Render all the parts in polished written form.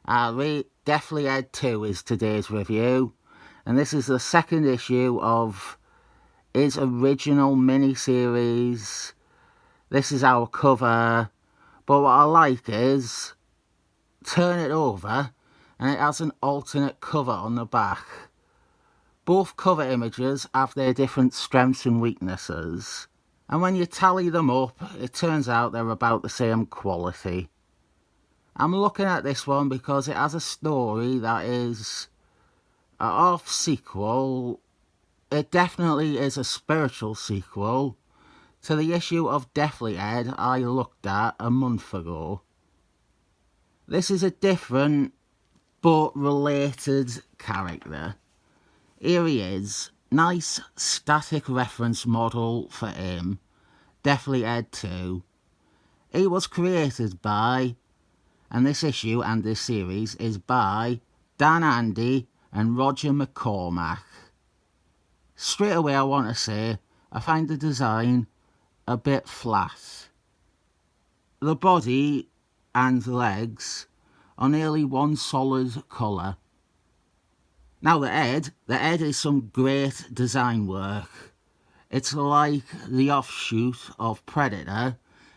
Deathly Ed 2 is today's review, and this is the second issue of his original mini-series. This is our cover, but what I like is, turn it over, and it has an alternate cover on the back. Both cover images have their different strengths and weaknesses, and when you tally them up, it turns out they're about the same quality. I'm looking at this one because it has a story that is a half sequel. It definitely is a spiritual sequel to the issue of Deathly Ed I looked at a month ago. This is a different but related character. Here he is, nice static reference model for him, Deathly Ed 2. He was created by, and this issue and this series is by, Dan Andy and Roger McCormack. Straight away I want to say, I find the design a bit flat. The body and legs are nearly one solid colour. Now the head is some great design work. It's like the offshoot of Predator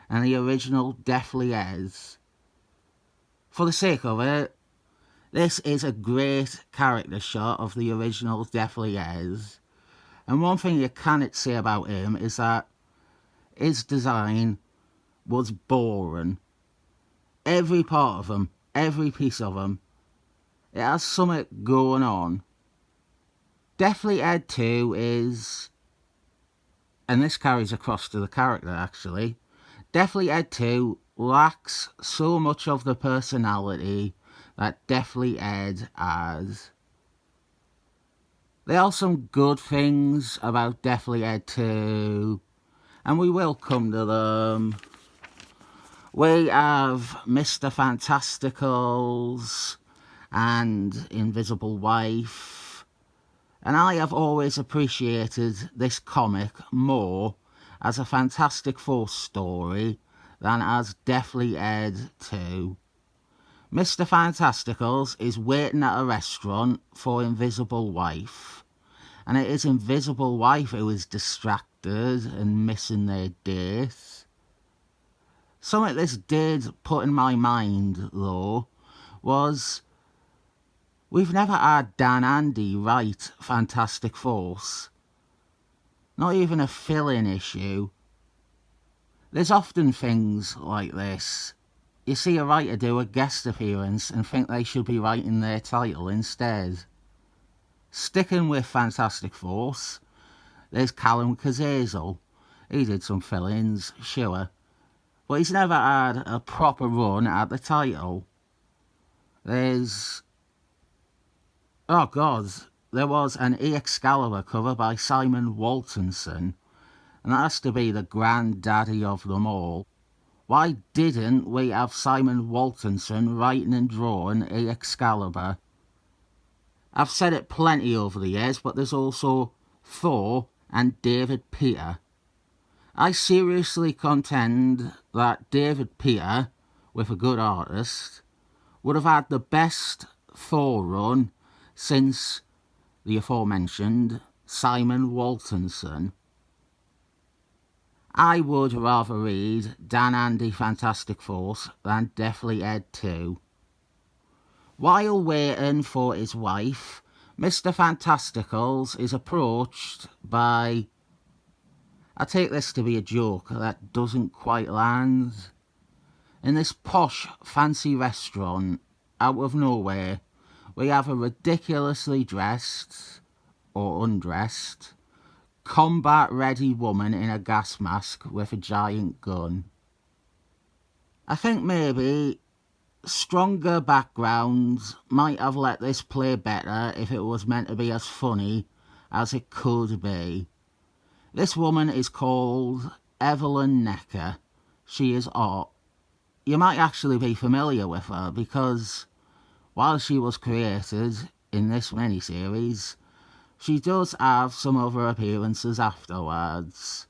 and the original Deathly Eds. For the sake of it, this is a great character shot of the original Deathly Eds. And one thing you cannot say about him is that his design was boring. Every part of him, every piece of him, it has something going on. Deathly Ed 2 is, and this carries across to the character actually, Deathly Ed 2 lacks so much of the personality that Deathly Ed has. There are some good things about Deathly Ed 2, and we will come to them. We have Mr. Fantasticals and Invisible Wife, and I have always appreciated this comic more as a Fantastic Four story than as Deathly Ed 2. Mr. Fantasticals is waiting at a restaurant for Invisible Wife, and it is Invisible Wife who is distracted and missing their date. Something this did put in my mind, though, was we've never had Dan Andy write Fantastic Force. Not even a fill-in issue. There's often things like this. You see a writer do a guest appearance and think they should be writing their title instead. Sticking with Fantastic Force, there's Callum Cazzazel. He did some fill-ins, sure, but he's never had a proper run at the title. There was an Excalibur cover by Simon Waltonson, and that has to be the granddaddy of them all. Why didn't we have Simon Waltonson writing and drawing Excalibur? I've said it plenty over the years, but there's also Thor and David Peter. I seriously contend that David Peter, with a good artist, would have had the best Thor run since the aforementioned Simon Waltonson. I would rather read Dan Andy Fantastic Force than Deathly Ed 2. While waiting for his wife, Mr. Fantasticals is approached by, I take this to be a joke that doesn't quite land. In this posh, fancy restaurant, out of nowhere, we have a ridiculously dressed, or undressed, combat-ready woman in a gas mask with a giant gun. I think maybe stronger backgrounds might have let this play better if it was meant to be as funny as it could be. This woman is called Evelyn Necker. She is hot. You might actually be familiar with her because while she was created in this miniseries, she does have some other appearances afterwards.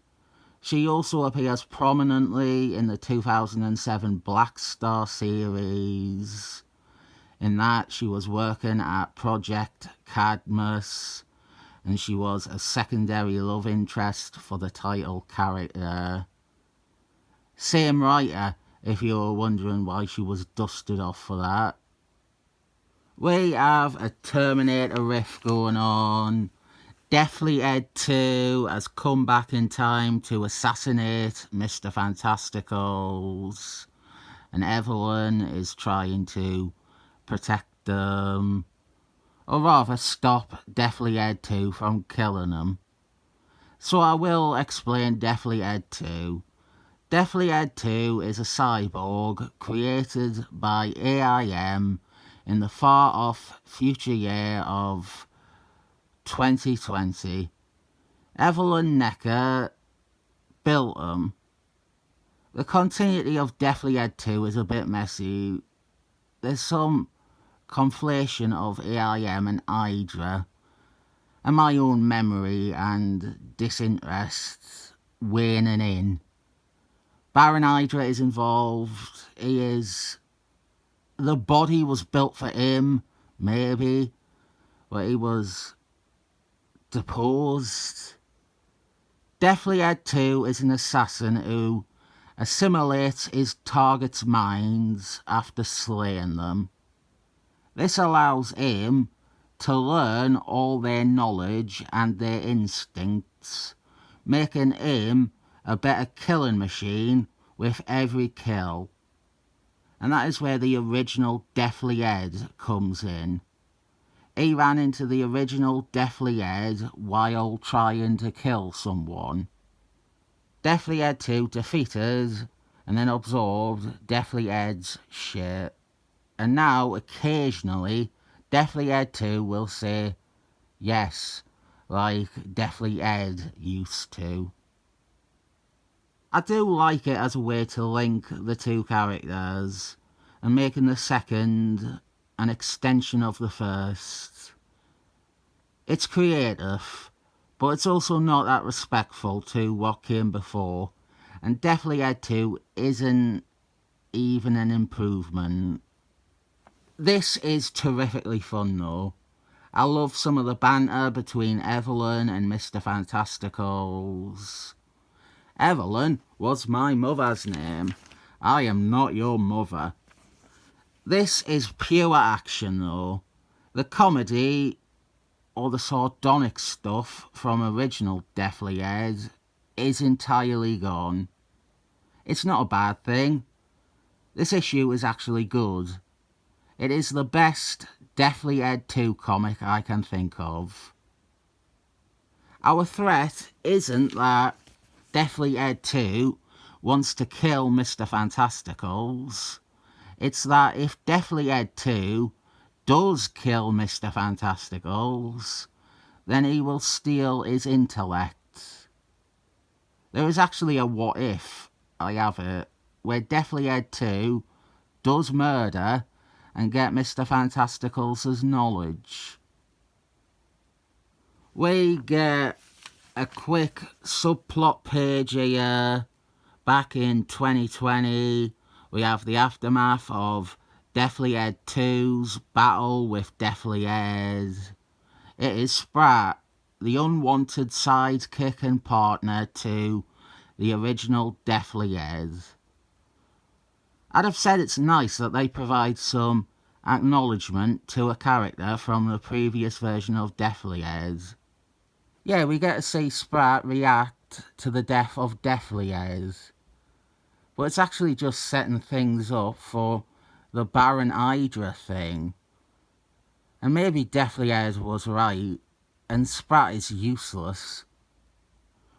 She also appears prominently in the 2007 Black Star series, In that, she was working at Project Cadmus, and she was a secondary love interest for the title character. Same writer, if you were wondering why she was dusted off for that. We have a Terminator riff going on. Deathly Ed 2 has come back in time to assassinate Mr. Fantasticals, and Evelyn is trying to protect them, or rather stop Deathly Ed 2 from killing them. So I will explain Deathly Ed 2. Deathly Ed 2 is a cyborg created by A.I.M. in the far-off future year of 2020. Evelyn Necker built them. The continuity of Deathly Ed 2 is a bit messy. There's some conflation of A.I.M. and Hydra, and my own memory and disinterest waning in. Baron Hydra is involved. The body was built for him, maybe, but he was deposed. Deathly Ed 2 is an assassin who assimilates his target's minds after slaying them. This allows him to learn all their knowledge and their instincts, making him a better killing machine with every kill. And that is where the original Deathly Ed comes in. He ran into the original Deathly Ed while trying to kill someone. Deathly Ed 2 defeated and then absorbed Deathly Ed's shit. And now, occasionally, Deathly Ed 2 will say yes, like Deathly Ed used to. I do like it as a way to link the two characters and making the second an extension of the first. It's creative, but it's also not that respectful to what came before, and Deathly Ed 2 isn't even an improvement. This is terrifically fun though. I love some of the banter between Evelyn and Mr. Fantasticals. Evelyn was my mother's name. I am not your mother. This is pure action though. The comedy or the sardonic stuff from original Deathly Ed is entirely gone. It's not a bad thing. This issue is actually good. It is the best Deathly Ed 2 comic I can think of. Our threat isn't that Deathly Ed 2 wants to kill Mr. Fantasticals. It's that if Deathly Ed 2 does kill Mr. Fantasticals, then he will steal his intellect. There is actually a what if, I have it, where Deathly Ed 2 does murder and get Mr. Fantasticals' knowledge. We get a quick subplot page here. Back in 2020, we have the aftermath of Deathly Ed 2's battle with Deathly Ed. It is Sprat, the unwanted sidekick and partner to the original Deathly Ed. I'd have said it's nice that they provide some acknowledgement to a character from the previous version of Deathly Ed. Yeah, we get to see Sprat react to the death of Deathly Ed. But it's actually just setting things up for the Baron Hydra thing. And maybe Deathly Ed was right, and Sprat is useless.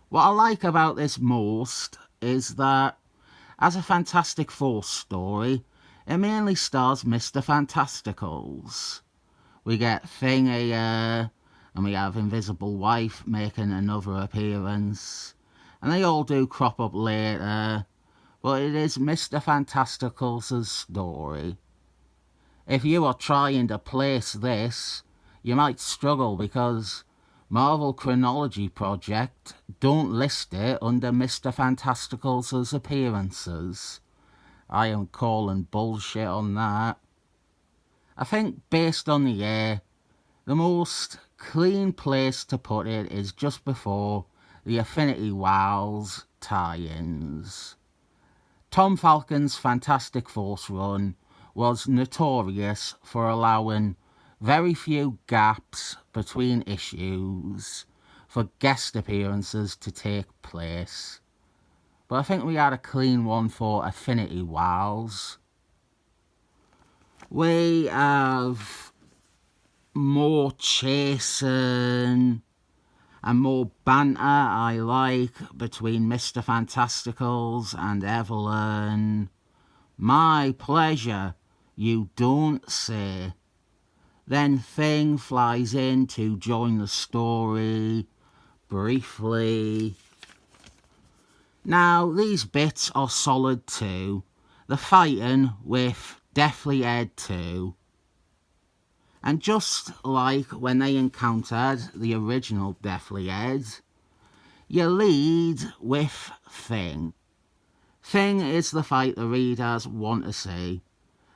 What I like about this most is that, as a Fantastic Four story, it mainly stars Mr. Fantasticals. We get Thing here, and we have Invisible Wife making another appearance, and they all do crop up later, but it is Mr. Fantasticals' story. If you are trying to place this, you might struggle because Marvel Chronology Project don't list it under Mr. Fantasticals' appearances. I am calling bullshit on that. I think based on the year, the most clean place to put it is just before the Affinity Wars tie-ins. Tom Falcon's Fantastic Force run was notorious for allowing very few gaps between issues for guest appearances to take place. But I think we had a clean one for Affinity Wars. We have more chasing and more banter I like between Mr. Fantasticals and Evelyn. My pleasure, you don't say. Then Thing flies in to join the story briefly. Now, these bits are solid too. The fighting with Deathly Ed too. And just like when they encountered the original Deathly Ed, you lead with Thing. Thing is the fight the readers want to see.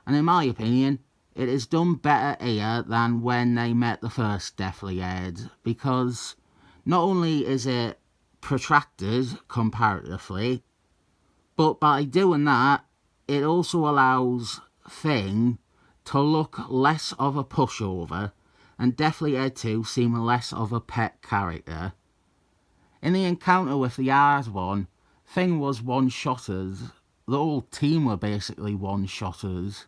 And in my opinion, it is done better here than when they met the first Deathly Ed, because not only is it protracted comparatively, but by doing that, it also allows Thing to look less of a pushover and Deathly Ed 2 seem less of a pet character. In the encounter with the hard one, Thing was one-shotters. The whole team were basically one-shotters.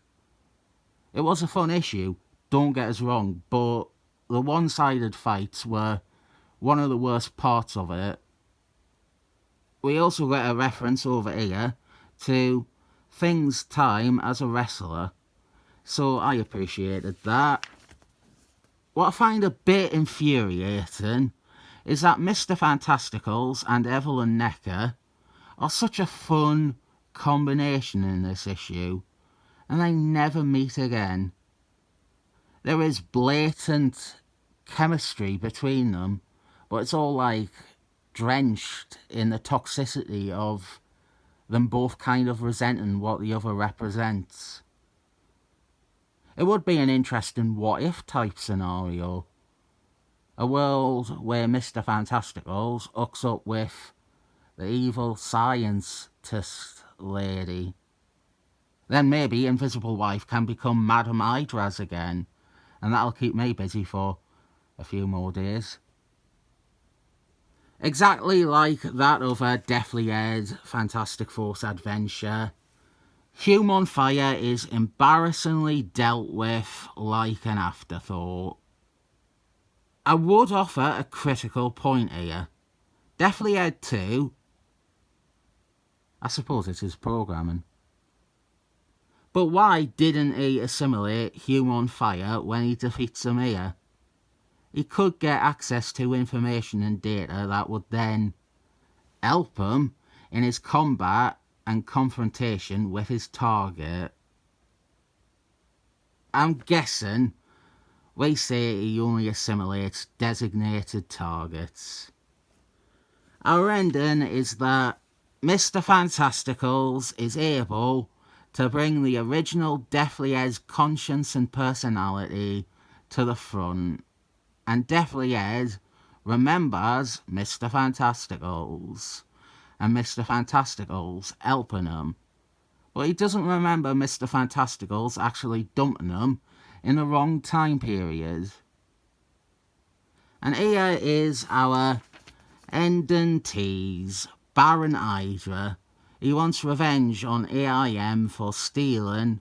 It was a fun issue, don't get us wrong, but the one-sided fights were one of the worst parts of it. We also get a reference over here to Thing's time as a wrestler, so I appreciated that. What I find a bit infuriating is that Mr. Fantasticals and Evelyn Necker are such a fun combination in this issue, and they never meet again. There is blatant chemistry between them, but it's all like drenched in the toxicity of them both kind of resenting what the other represents. It would be an interesting what-if type scenario. A world where Mr. Fantasticals hooks up with the evil scientist lady. Then maybe Invisible Wife can become Madame Hydra's again, and that'll keep me busy for a few more days. Exactly like that other Deathly Ed Fantastic Force adventure, Hume on Fire is embarrassingly dealt with like an afterthought. I would offer a critical point here. Deathly Ed 2, I suppose it is programming. But why didn't he assimilate Hume on Fire when he defeats him here? He could get access to information and data that would then help him in his combat and confrontation with his target. I'm guessing we say he only assimilates designated targets. Our ending is that Mr. Fantasticals is able to bring the original Deathly Ed's conscience and personality to the front, and Deathly Ed remembers Mr. Fantasticals, and Mr. Fantasticals helping him. But he doesn't remember Mr. Fantasticals actually dumping him in the wrong time period. And here is our ending tease. Baron Hydra. He wants revenge on A.I.M for stealing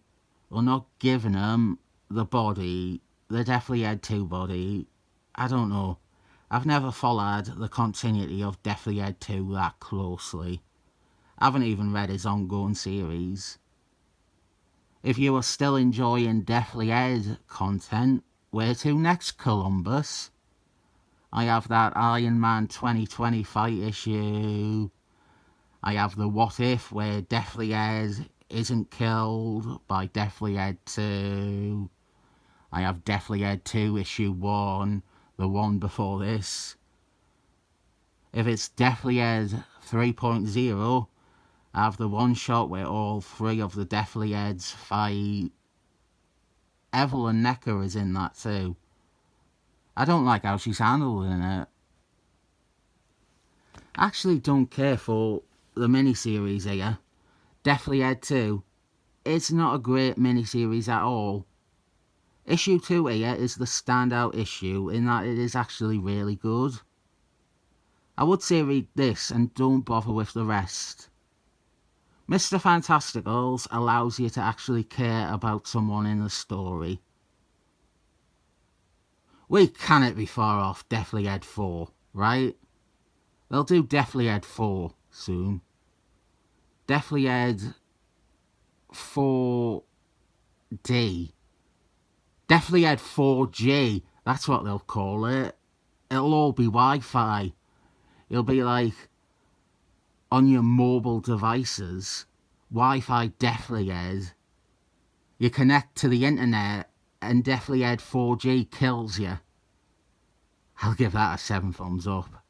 or not giving him the body, the Deathly Ed 2 body. I don't know. I've never followed the continuity of Deathly Ed 2 that closely. I haven't even read his ongoing series. If you are still enjoying Deathly Ed content, where to next, Columbus? I have that Iron Man 2020 fight issue. I have the What If, where Deathly Ed isn't killed by Deathly Ed 2. I have Deathly Ed 2 issue 1, the one before this. If it's Deathly Ed 3.0, I have the one shot where all three of the Deathly Eds fight. Evelyn Necker is in that too. I don't like how she's handling it. I actually don't care for the miniseries here. Deathly Head 2. It's not a great miniseries at all. Issue 2 here is the standout issue in that it is actually really good. I would say read this and don't bother with the rest. Mr. Fantasticals allows you to actually care about someone in the story. We cannot be far off Deathly Head 4, right? They'll do Deathly Head 4 soon. Deathly Head 4D. Deathly Head 4G. That's what they'll call it. It'll all be Wi-Fi. It'll be like on your mobile devices. Wi-Fi Deathly Head. You connect to the internet and Deathly Head 4G kills you. I'll give that a 7 thumbs up.